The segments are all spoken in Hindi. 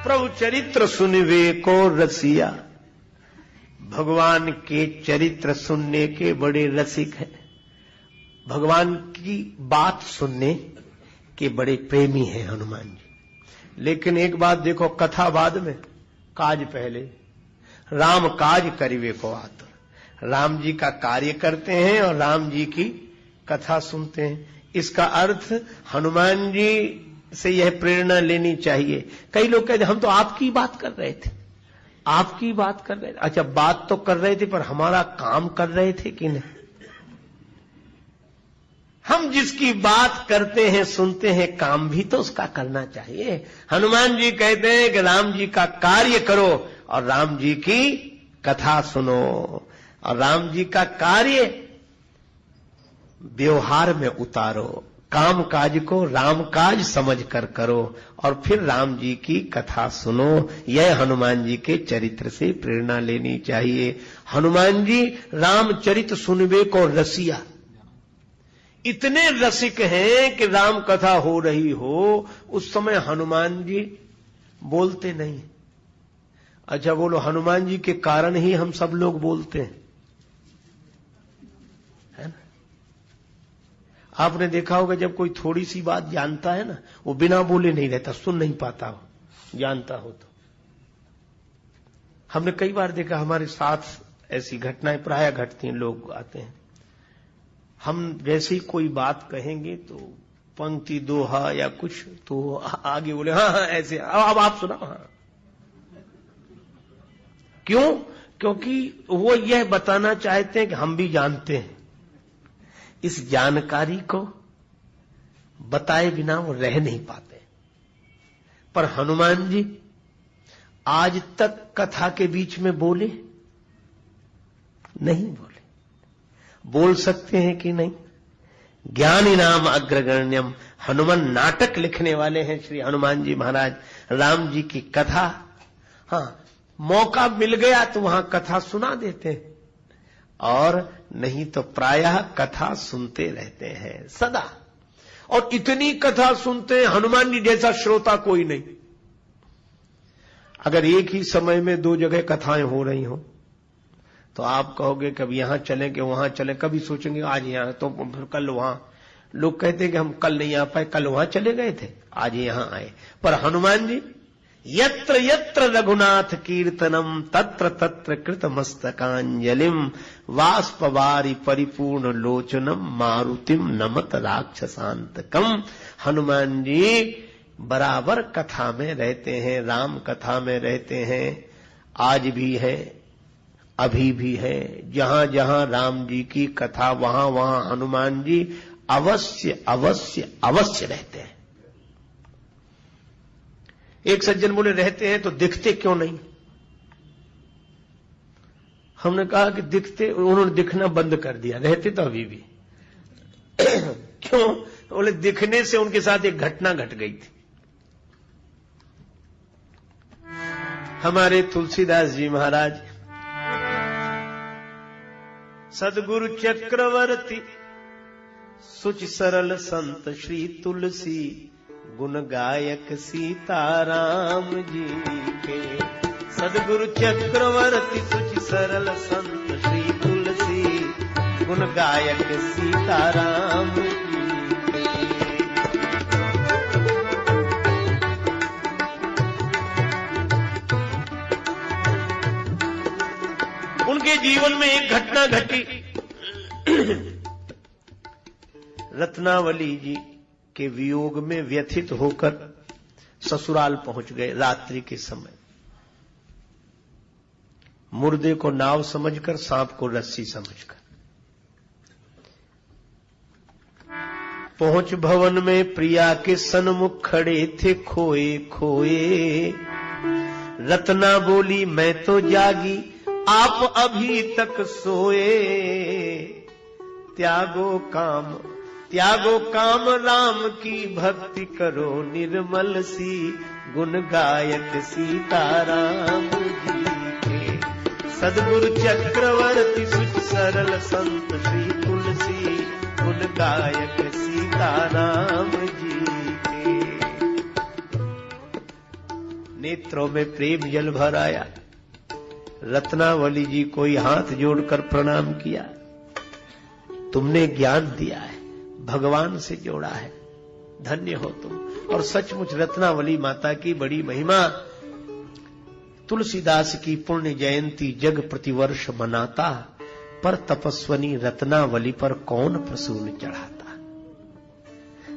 प्रभु चरित्र सुनवे को रसिया, भगवान के चरित्र सुनने के बड़े रसिक हैं, भगवान की बात सुनने के बड़े प्रेमी हैं हनुमान जी। लेकिन एक बात देखो, कथा बाद में, काज पहले। राम काज करिवे को आतुर, राम जी का कार्य करते हैं और राम जी की कथा सुनते हैं। इसका अर्थ हनुमान जी से यह प्रेरणा लेनी चाहिए। कई लोग कहते हम तो आपकी बात कर रहे थे, आपकी बात कर रहे थे। अच्छा, बात तो कर रहे थे पर हमारा काम कर रहे थे कि नहीं? हम जिसकी बात करते हैं, सुनते हैं, काम भी तो उसका करना चाहिए। हनुमान जी कहते हैं कि राम जी का कार्य करो और राम जी की कथा सुनो, और राम जी का कार्य व्यवहार में उतारो, काम काज को राम काज समझ कर करो और फिर राम जी की कथा सुनो। यह हनुमान जी के चरित्र से प्रेरणा लेनी चाहिए। हनुमान जी रामचरित सुनबे को रसिया, इतने रसिक हैं कि राम कथा हो रही हो उस समय हनुमान जी बोलते नहीं। अच्छा बोलो, हनुमान जी के कारण ही हम सब लोग बोलते हैं, है ना? आपने देखा होगा जब कोई थोड़ी सी बात जानता है ना, वो बिना बोले नहीं रहता, सुन नहीं पाता हो, जानता हो तो। हमने कई बार देखा, हमारे साथ ऐसी घटनाएं प्रायः घटती हैं। लोग आते हैं, हम जैसे ही कोई बात कहेंगे तो पंक्ति दोहा या कुछ तो आगे बोले हाँ हाँ ऐसे, अब आप सुनाओ। हाँ, क्यों? क्योंकि वो यह बताना चाहते हैं कि हम भी जानते हैं। इस जानकारी को बताए बिना वो रह नहीं पाते। पर हनुमान जी आज तक कथा के बीच में बोले नहीं, बोले। बोल सकते हैं कि नहीं? ज्ञानी नाम अग्रगण्यम, हनुमान नाटक लिखने वाले हैं श्री हनुमान जी महाराज। राम जी की कथा, हाँ, मौका मिल गया तो वहां कथा सुना देते हैं, और नहीं तो प्रायः कथा सुनते रहते हैं सदा। और इतनी कथा सुनते हैं, हनुमान जी जैसा श्रोता कोई नहीं। अगर एक ही समय में दो जगह कथाएं हो रही हो तो आप कहोगे कभी यहां चलें कि वहां चलें, कभी सोचेंगे आज यहां तो फिर कल वहां। लोग कहते हैं कि हम कल नहीं आ पाए, कल वहां चले गए थे, आज यहां आए। पर हनुमान जी यत्र यत्र रघुनाथ कीर्तनम तत्र तत्र कृत मस्तकांजलिम वाष्पवारि परिपूर्ण लोचनम मारुतिम नमत राक्षसांतकम। हनुमान जी बराबर कथा में रहते हैं, राम कथा में रहते हैं। आज भी है, अभी भी है। जहां जहां राम जी की कथा, वहां वहां हनुमान जी अवश्य अवश्य अवश्य रहते हैं। एक सज्जन बोले रहते हैं तो दिखते क्यों नहीं? हमने कहा कि दिखते, उन्होंने दिखना बंद कर दिया, रहते तो अभी भी। क्यों? बोले दिखने से उनके साथ एक घटना घट गई थी। हमारे तुलसीदास जी महाराज सदगुरु चक्रवर्ती सुच सरल संत श्री तुलसी गुण गायक सीताराम जी के। सदगुरु चक्रवर्ती सुच सरल संत श्री तुलसी गुण गायक सीताराम जी के। उनके जीवन में एक घटना घटी। रत्नावली जी के वियोग में व्यथित होकर ससुराल पहुंच गए रात्रि के समय। मुर्दे को नाव समझकर, सांप को रस्सी समझकर पहुंच भवन में प्रिया के सन्मुख खड़े थे खोए खोए। रत्ना बोली मैं तो जागी, आप अभी तक सोए। त्यागो काम राम की भक्ति करो निर्मल सी गुण गायक सीताराम जी के। सदगुरु चक्रवर्ती सुच सरल संत श्री तुलसी गुण गायक सीताराम जी के। नेत्रों में प्रेम जल भर आया। रत्नावली जी को हाथ जोड़कर प्रणाम किया। तुमने ज्ञान दिया है, भगवान से जोड़ा है, धन्य हो तुम। और सचमुच रत्नावली माता की बड़ी महिमा। तुलसीदास की पुण्य जयंती जग प्रतिवर्ष मनाता, पर तपस्वनी रत्नावली पर कौन प्रसून चढ़ाता।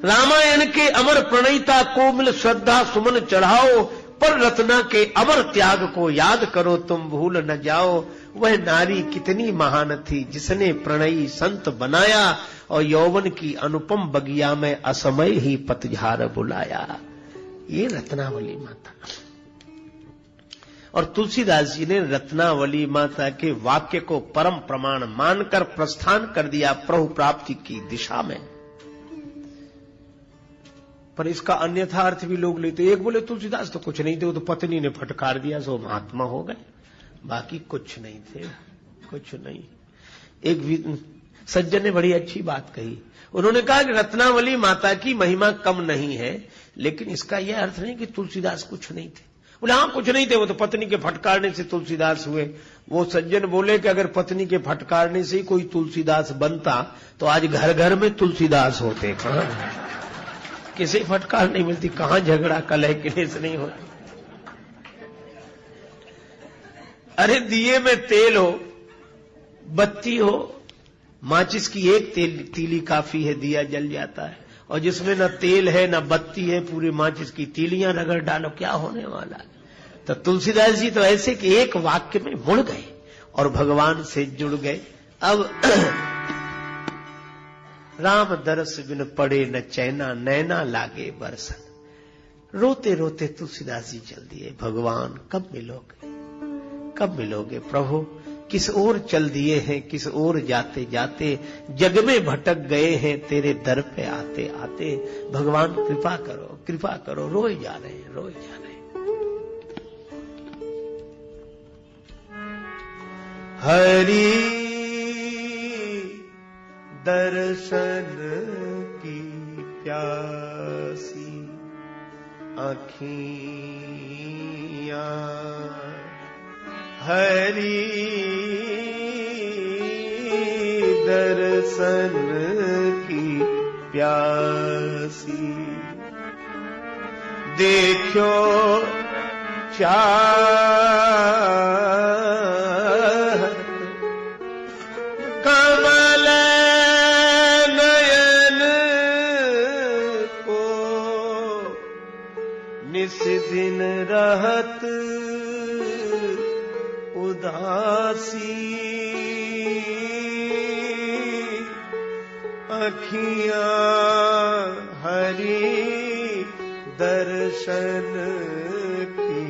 रामायण के अमर प्रणयिता को मिल श्रद्धा सुमन चढ़ाओ, पर रत्ना के अमर त्याग को याद करो तुम भूल न जाओ। वह नारी कितनी महान थी जिसने प्रणयी संत बनाया, और यौवन की अनुपम बगिया में असमय ही पतझार बुलाया। ये रत्नावली माता। और तुलसीदास जी ने रत्नावली माता के वाक्य को परम प्रमाण मानकर प्रस्थान कर दिया प्रभु प्राप्ति की दिशा में। पर इसका अन्यथा अर्थ भी लोग लेते। एक बोले तुलसीदास तो कुछ नहीं थे, वो तो पत्नी ने फटकार दिया सो महात्मा हो गए, बाकी कुछ नहीं थे, कुछ नहीं। एक सज्जन ने बड़ी अच्छी बात कही। उन्होंने कहा कि रत्नावली माता की महिमा कम नहीं है, लेकिन इसका यह अर्थ नहीं कि तुलसीदास कुछ नहीं थे। बोले हाँ कुछ नहीं थे, वो तो पत्नी के फटकारने से तुलसीदास हुए। वो सज्जन बोले कि अगर पत्नी के फटकारने से ही कोई तुलसीदास बनता तो आज घर घर में तुलसीदास होते। कहां किसी फटकार नहीं मिलती, कहां झगड़ा कलह क्लेश नहीं होता। अरे दिए में तेल हो, बत्ती हो, माचिस की एक तीली काफी है, दिया जल जाता है। और जिसमें न तेल है न बत्ती है, पूरी माचिस की तीलियां रगड़ डालो, क्या होने वाला है। तो तुलसीदास जी तो ऐसे कि एक वाक्य में मुड़ गए और भगवान से जुड़ गए। अब राम दरस बिन पड़े न चैना, नैना लागे बरसन। रोते रोते तुलसीदास जी चल दिए। भगवान कब मिलोगे, कब मिलोगे प्रभु। किस ओर चल दिए हैं, किस ओर जाते जाते, जग में भटक गए हैं तेरे दर पे आते आते। भगवान कृपा करो, कृपा करो। रोए जा रहे हैं, रोए जा रहे हैं। हरि दर्शन की प्यासी आँखियाँ, हरि दर्शन की प्यासी। देखो चाह कमल नयन को, निस दिन रहत उदासी। अखियां हरि दर्शन की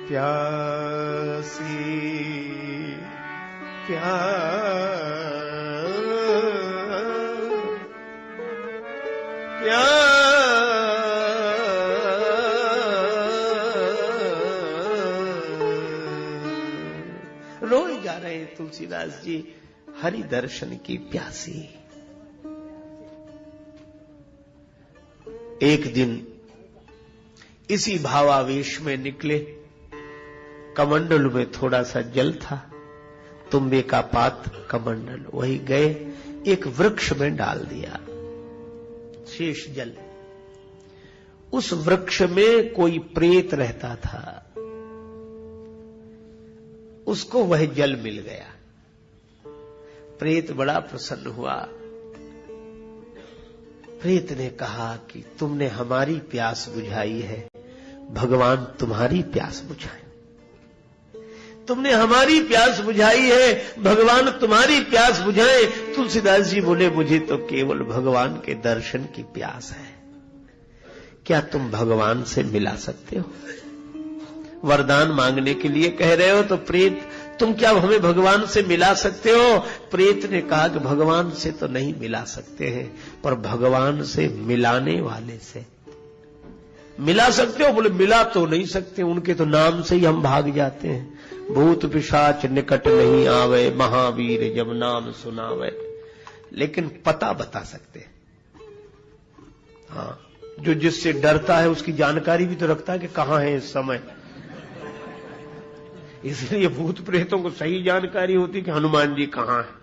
प्यासी, रोए जा रहे हैं तुलसीदास जी, हरि दर्शन की प्यासी। एक दिन इसी भावावेश में निकले। कमंडल में थोड़ा सा जल था, तुम्बे का पात्र कमंडल, वही गए एक वृक्ष में डाल दिया शेष जल। उस वृक्ष में कोई प्रेत रहता था, उसको वह जल मिल गया। प्रेत बड़ा प्रसन्न हुआ। प्रेत ने कहा कि तुमने हमारी प्यास बुझाई है, भगवान तुम्हारी प्यास बुझाए। तुमने हमारी प्यास बुझाई है, भगवान तुम्हारी प्यास बुझाए। तुलसीदास जी बोले मुझे तो केवल भगवान के दर्शन की प्यास है। क्या तुम भगवान से मिला सकते हो? वरदान मांगने के लिए कह रहे हो तो प्रेत तुम क्या हमें भगवान से मिला सकते हो? प्रेत ने कहा कि भगवान से तो नहीं मिला सकते हैं, पर भगवान से मिलाने वाले से मिला सकते हो। बोले मिला तो नहीं सकते, उनके तो नाम से ही हम भाग जाते हैं। भूत पिशाच निकट नहीं आवे, महावीर जब नाम सुनावे। लेकिन पता बता सकते हैं। हाँ, जो जिससे डरता है उसकी जानकारी भी तो रखता है कि कहां है इस समय। इसलिए भूत प्रेतों को सही जानकारी होती कि हनुमान जी कहां हैं,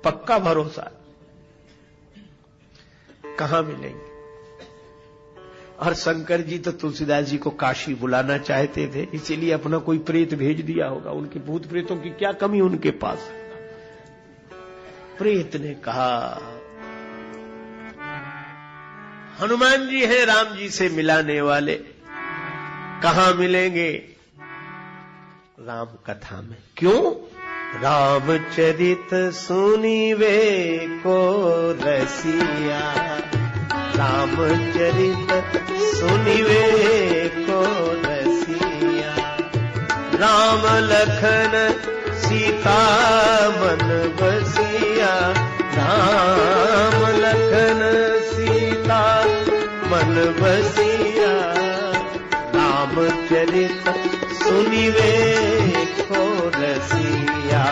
पक्का भरोसा, कहां मिलेंगे। और शंकर जी तो तुलसीदास जी को काशी बुलाना चाहते थे, इसीलिए अपना कोई प्रेत भेज दिया होगा। उनके भूत प्रेतों की क्या कमी उनके पास। प्रेत ने कहा हनुमान जी हैं राम जी से मिलाने वाले, कहां मिलेंगे? राम कथा में। क्यों? रामचरित सुनिवे को रसिया, रामचरित सुनिवे को रसिया, राम लखन सीता मन बसिया, राम लखन सीता मन बसिया, रामचरित सुनिवे को रसिया,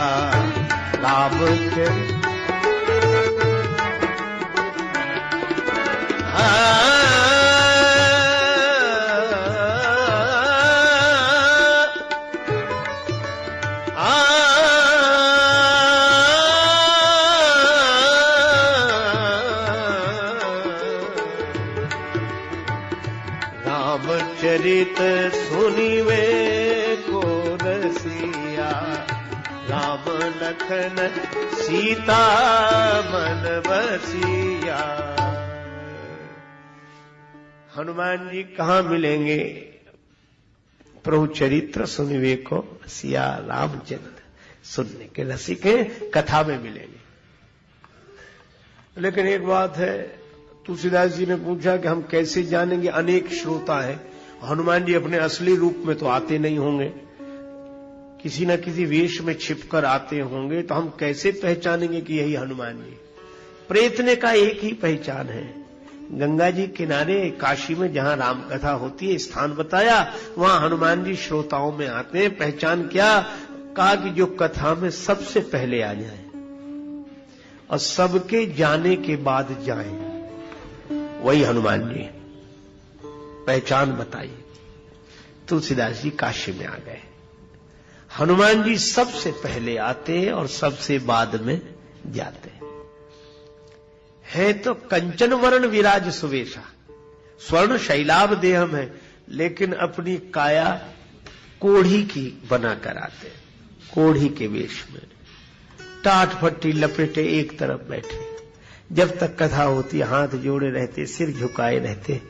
रामचरित रामचरित सुनिवे को रसिया, राम लखन सीता मन बसिया। हनुमान जी कहां मिलेंगे? प्रभु चरित्र सुनिवे को रसिया, रामचरित्र सुनने के रसिक हैं, कथा में मिलेंगे। लेकिन एक बात है, तुलसीदास जी ने पूछा कि हम कैसे जानेंगे? अनेक श्रोता है, हनुमान जी अपने असली रूप में तो आते नहीं होंगे, किसी न किसी वेश में छिपकर आते होंगे, तो हम कैसे पहचानेंगे कि यही हनुमान जी? प्रेतने का एक ही पहचान है, गंगा जी किनारे काशी में जहां राम कथा होती है, स्थान बताया, वहां हनुमान जी श्रोताओं में आते हैं। पहचान क्या? कहा कि जो कथा में सबसे पहले आ जाए और सबके जाने के बाद जाएं, वही हनुमान जी। पहचान बताई। तुलसीदास जी काशी में आ गए। हनुमान जी सबसे पहले आते हैं और सबसे बाद में जाते हैं। तो कंचन वर्ण विराज सुवेशा, स्वर्ण शैलाभ देह में, लेकिन अपनी काया कोढ़ी की बनाकर आते, कोढ़ी के वेश में, टाट फट्टी लपेटे एक तरफ बैठे। जब तक कथा होती हाथ जोड़े रहते, सिर झुकाए रहते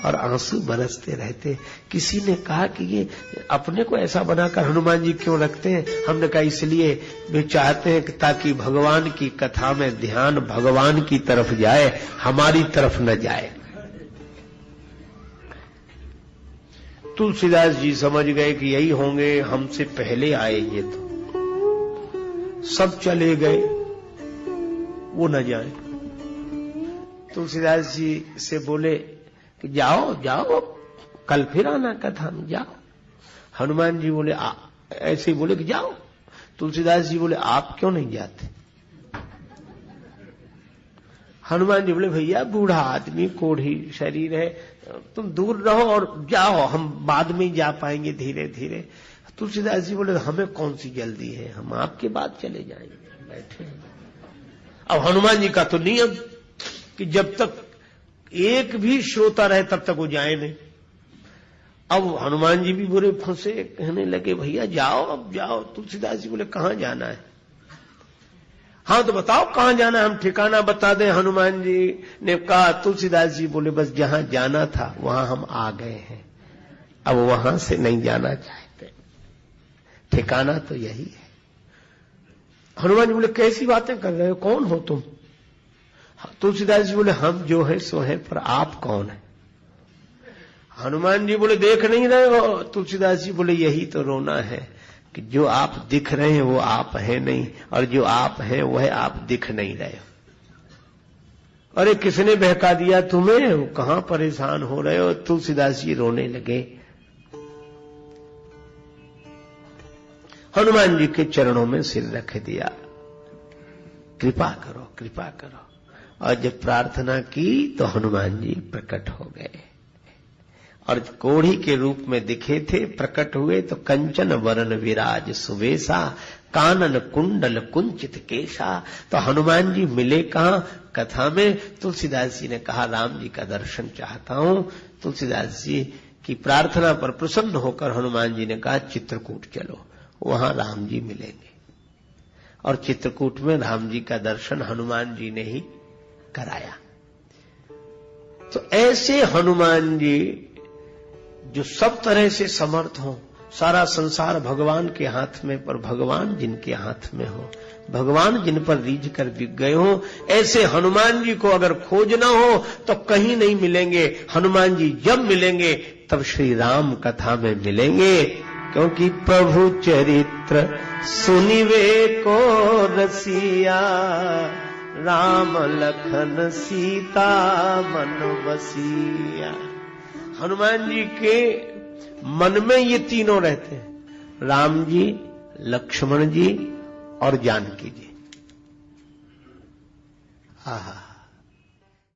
और आंसू बरसते रहते। किसी ने कहा कि ये अपने को ऐसा बनाकर हनुमान जी क्यों रखते हैं? हमने कहा इसलिए वे चाहते हैं कि ताकि भगवान की कथा में ध्यान भगवान की तरफ जाए, हमारी तरफ न जाए। तुलसीदास जी समझ गए कि यही होंगे, हमसे पहले आए ये, तो सब चले गए, वो न जाए। तुलसीदास जी से बोले कि जाओ जाओ, कल फिर आना कथा में, जाओ। हनुमान जी बोले ऐसे ही बोले कि जाओ। तुलसीदास जी बोले आप क्यों नहीं जाते? हनुमान जी बोले भैया बूढ़ा आदमी, कोढ़ी शरीर है, तुम दूर रहो और जाओ, हम बाद में ही जा पाएंगे धीरे धीरे। तुलसीदास जी बोले हमें कौन सी जल्दी है, हम आपके बाद चले जाएंगे, बैठे। अब हनुमान जी का तो नियम कि जब तक एक भी श्रोता रहे तब तक वो जाए नहीं। अब हनुमान जी भी बुरे फंसे, कहने लगे भैया जाओ, अब जाओ। तुलसीदास जी बोले कहां जाना है? हाँ तो बताओ कहां जाना है, हम ठिकाना बता दें। हनुमान जी ने कहा, तुलसीदास जी बोले बस जहां जाना था वहां हम आ गए हैं, अब वहां से नहीं जाना चाहते, ठिकाना तो यही है। हनुमान जी बोले कैसी बातें कर रहे हो, कौन हो तुम? तुलसीदास जी बोले हम जो है सो है, पर आप कौन है? हनुमान जी बोले देख नहीं रहे हो? तुलसीदास जी बोले यही तो रोना है कि जो आप दिख रहे हैं वो आप है नहीं, और जो आप हैं वह आप दिख नहीं रहे हो। अरे किसने बहका दिया तुम्हें, कहां परेशान हो रहे हो? तुलसीदास जी रोने लगे। हनुमान जी के चरणों में सिर रख दिया, कृपा करो कृपा करो। और जब प्रार्थना की तो हनुमान जी प्रकट हो गए और कोढ़ी के रूप में दिखे थे, प्रकट हुए तो कंचन वरण विराज सुवेशा, कानन कुंडल कुंचित केशा। तो हनुमान जी मिले कहां? कथा में। तुलसीदास जी ने कहा राम जी का दर्शन चाहता हूं। तुलसीदास जी की प्रार्थना पर प्रसन्न होकर हनुमान जी ने कहा चित्रकूट चलो, वहां राम जी मिलेंगे। और चित्रकूट में राम जी का दर्शन हनुमान जी ने ही कराया। तो ऐसे हनुमान जी जो सब तरह से समर्थ हो, सारा संसार भगवान के हाथ में, पर भगवान जिनके हाथ में हो, भगवान जिन पर रीझ कर बिक गए हो, ऐसे हनुमान जी को अगर खोजना हो तो कहीं नहीं मिलेंगे। हनुमान जी जब मिलेंगे तब श्री राम कथा में मिलेंगे, क्योंकि प्रभु चरित्र सुनिवे को रसिया, राम लखन सीता मन बसिया। हनुमान जी के मन में ये तीनों रहते हैं, राम जी, लक्ष्मण जी और जानकी जी। आहा।